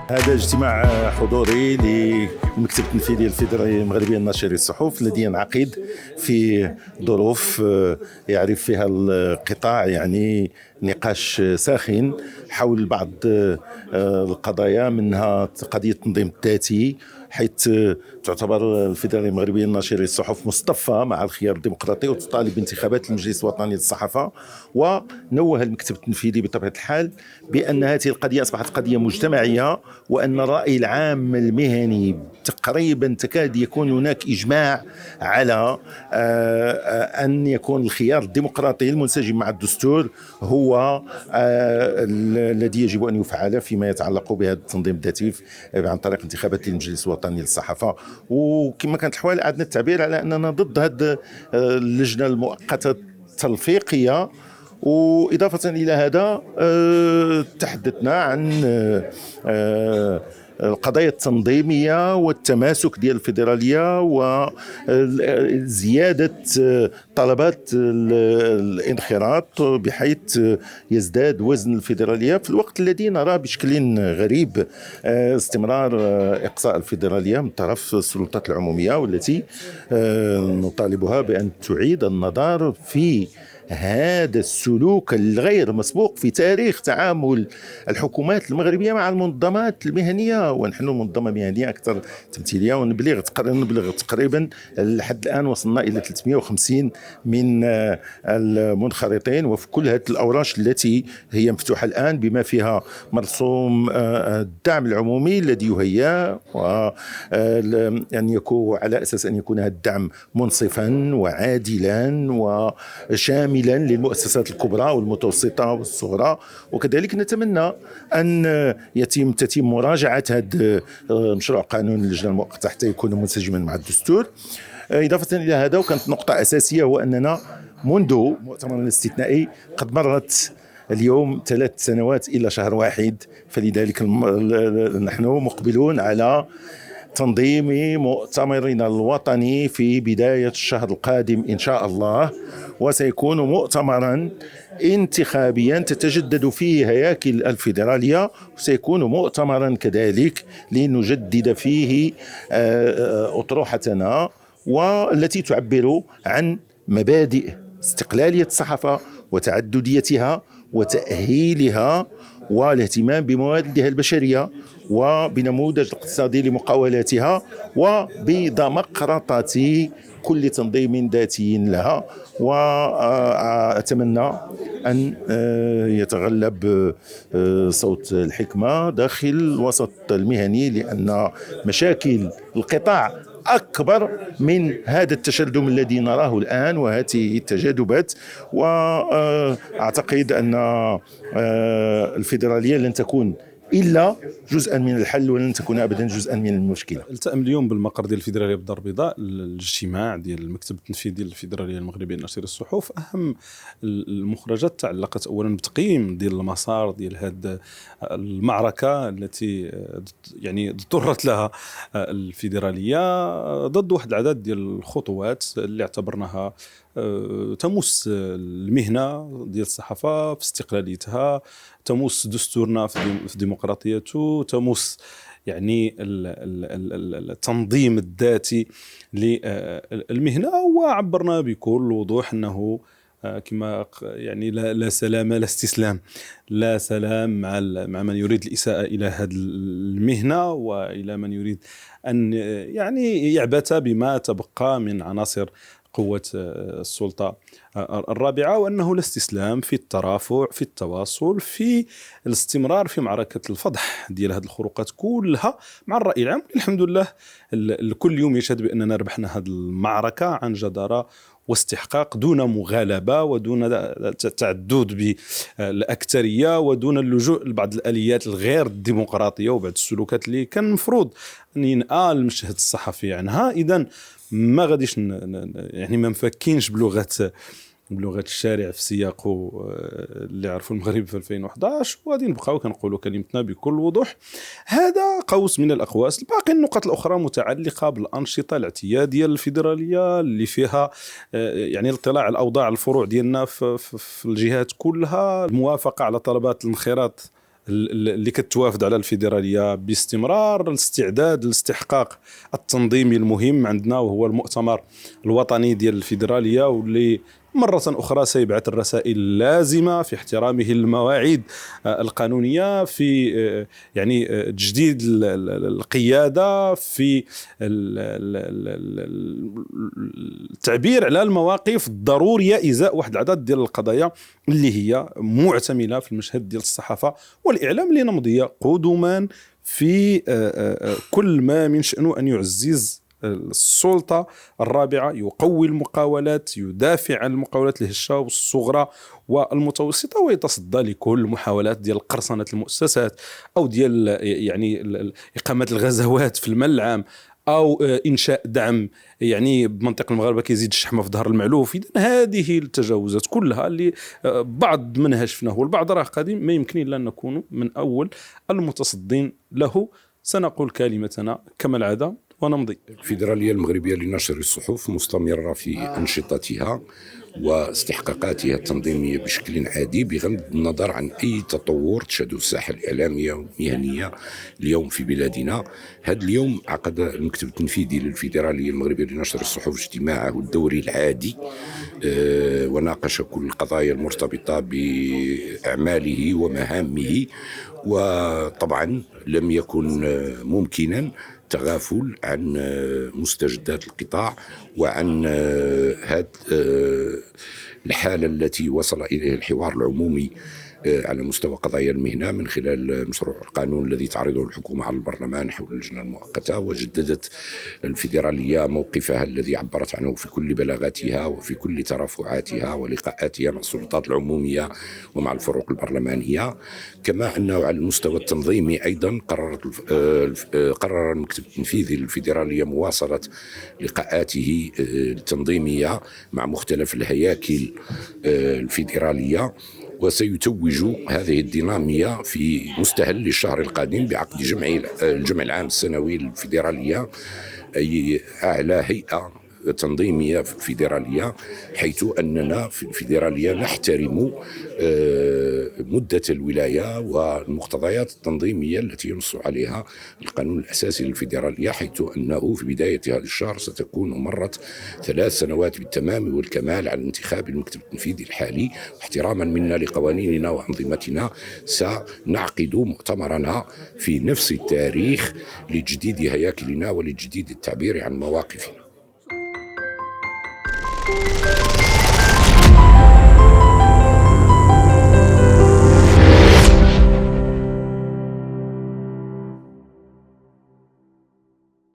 هذا اجتماع حضوري للمكتب التنفيذي الفيدرالي المغربي الناشر الصحف الذي ينعقد في ظروف يعرف فيها القطاع يعني نقاش ساخن حول بعض القضايا، منها قضية التنظيم الذاتي، حيث تعتبر الفيدرالية المغربية الناشرة للصحف مصطفى مع الخيار الديمقراطي وتطالب بانتخابات المجلس الوطني للصحافة. ونوه المكتب التنفيذي بطبيعة الحال بأن هذه القضية أصبحت قضية مجتمعية، وأن الرأي العام المهني تقريبا تكاد يكون هناك إجماع على أن يكون الخيار الديمقراطي المنسجم مع الدستور هو الذي يجب أن يفعل فيما يتعلق بهذا التنظيم الذاتي عن طريق انتخابات المجلس الوطني للصحافة. وكما كانت الحوال عندنا التعبير على أننا ضد هذه اللجنة المؤقتة التلفيقية. وإضافة إلى هذا تحدثنا عن القضايا التنظيمية والتماسك ديال الفيدرالية وزيادة طلبات الانخراط بحيث يزداد وزن الفيدرالية في الوقت الذي نرى بشكل غريب استمرار إقصاء الفيدرالية من طرف السلطات العمومية، والتي نطالبها بأن تعيد النظر في هذا السلوك الغير مسبوق في تاريخ تعامل الحكومات المغربية مع المنظمات المهنية. ونحن منظمة مهنية أكثر تمثيلية، ونبلغ تقريبا لحد الآن وصلنا إلى 350 من المنخرطين، وفي كل هذه الأوراش التي هي مفتوحة الآن بما فيها مرسوم الدعم العمومي الذي يهيأ، وأن يكون على أساس أن يكون هذا الدعم منصفا وعادلا وشاملا للمؤسسات الكبرى والمتوسطة والصغرى. وكذلك نتمنى أن تتم مراجعة هذا مشروع قانون اللجنة المؤقتة حتى يكون منسجما مع الدستور. إضافة إلى هذا، وكانت نقطة أساسية، هو أننا منذ مؤتمر الاستثنائي قد مرت اليوم 3 سنوات إلى شهر واحد، فلذلك نحن مقبلون على تنظيم مؤتمرنا الوطني في بداية الشهر القادم إن شاء الله، وسيكون مؤتمرا انتخابيا تتجدد فيه هياكل الفيدرالية، وسيكون مؤتمرا كذلك لنجدد فيه أطروحتنا والتي تعبر عن مبادئ استقلالية الصحافة وتعدديتها وتأهيلها والاهتمام بمواردها البشرية وبنموذج الاقتصادي لمقاولاتها وبديمقراطية كل تنظيم ذاتي لها. وأتمنى أن يتغلب صوت الحكمة داخل الوسط المهني، لأن مشاكل القطاع أكبر من هذا التشرذم الذي نراه الآن وهذه التجاذبات. وأعتقد أن الفيدرالية لن تكون إلا جزءا من الحل ولن تكون أبدا جزءا من المشكلة. التأم اليوم بالمقر ديال الفيدرالية بالدار البيضاء الاجتماع ديال المكتب التنفيذي للفيدرالية المغربية لنشر الصحف. أهم المخرجات تعلقت أولا بتقييم ديال المسار ديال هذه المعركة التي يعني اضطرت لها الفيدرالية ضد واحد العدد ديال الخطوات اللي اعتبرناها تمس المهنة ديال الصحافة في استقلاليتها، تمس دستورنا في ديمقراطيته، تمس يعني التنظيم الذاتي للمهنة. وعبرنا بكل وضوح أنه كما يعني لا سلام لا استسلام، لا سلام مع من يريد الإساءة إلى هذه المهنة وإلى من يريد أن يعني يعبث بما تبقى من عناصر قوة السلطة الرابعة، وأنه لا استسلام في الترافع، في التواصل، في الاستمرار في معركة الفضح ديال هذه الخروقات كلها مع الرأي العام. الحمد لله الكل يوم يشهد بأننا ربحنا هذه المعركة عن جدارة واستحقاق دون مغالبة ودون تعدد بالأكثرية ودون اللجوء لبعض الآليات الغير ديمقراطية وبعض السلوكات اللي كان المفروض أن ينقى المشهد الصحفي عنها. إذن ما غاديش يعني ما مفكينش بلغة الشارع في سياقه اللي عرفوا المغرب في 2011، وغادي نبقاو كنقولوا كلمتنا بكل وضوح. هذا قوس من الأقواس. باقي النقط الأخرى متعلقة بالأنشطة الاعتيادية الفيدرالية اللي فيها يعني الاطلاع على الأوضاع الفروع ديالنا في الجهات كلها، الموافقة على طلبات الانخراط اللي كتوافد على الفيدرالية باستمرار، الاستعداد لاستحقاق التنظيمي المهم عندنا وهو المؤتمر الوطني ديال الفيدرالية، واللي مرة أخرى سيبعث الرسائل اللازمة في احترامه المواعيد القانونية، في يعني تجديد القيادة، في التعبير على المواقف الضرورية إزاء واحد العدد ديال القضايا اللي هي معتملة في المشهد ديال الصحافة والإعلام اللي نمضي قدما في كل ما من شأنه أن يعزز السلطة الرابعة، يقوي المقاولات، يدافع عن المقاولات الهشة والصغرى والمتوسطة، ويتصدى لكل محاولات ديال قرصنة المؤسسات أو ديال يعني إقامة الغزوات في الملعب أو إنشاء دعم يعني بمنطق المغاربة كيزيد الشحمة في ظهر المعلوف. إذن هذه التجاوزات كلها اللي بعض منها شفناه والبعض راه قادم، ما يمكن إلا أن نكون من أول المتصدين له. سنقول كلمتنا كما العادة ونمضي. الفيدرالية المغربية لنشر الصحف مستمرة في أنشطتها واستحقاقاتها التنظيمية بشكل عادي، بغض النظر عن أي تطور تشهده الساحة الإعلامية والمهنية اليوم في بلادنا. هذا اليوم عقد المكتب التنفيذي للفيدرالية المغربية لنشر الصحف اجتماعه الدوري العادي، وناقش كل القضايا المرتبطة بأعماله ومهامه. وطبعا لم يكن ممكنا تغافل عن مستجدات القطاع وعن هذه الحالة التي وصل إليها الحوار العمومي على مستوى قضايا المهنة من خلال مشروع القانون الذي تعرضه الحكومة على البرلمان حول اللجنة المؤقتة. وجددت الفيدرالية موقفها الذي عبرت عنه في كل بلاغاتها وفي كل ترافعاتها ولقاءاتها مع السلطات العمومية ومع الفروق البرلمانية. كما أنه على المستوى التنظيمي أيضا قرر المكتب التنفيذي للفيدرالية مواصلة لقاءاته التنظيمية مع مختلف الهياكل الفيدرالية، وسيتوج هذه الدينامية في مستهل الشهر القادم بعقد الجمع العام السنوي للفيدرالية، أي أعلى هيئة تنظيمية فيدرالية، حيث أننا في الفيدرالية نحترم مدة الولاية والمقتضيات التنظيمية التي ينص عليها القانون الأساسي للفيدرالية، حيث أنه في بداية هذا الشهر ستكون مرت 3 سنوات بالتمام والكمال على انتخاب المكتب التنفيذي الحالي. واحتراما منا لقوانيننا وأنظمتنا سنعقد مؤتمرنا في نفس التاريخ لتجديد هياكلنا ولتجديد التعبير عن مواقفنا.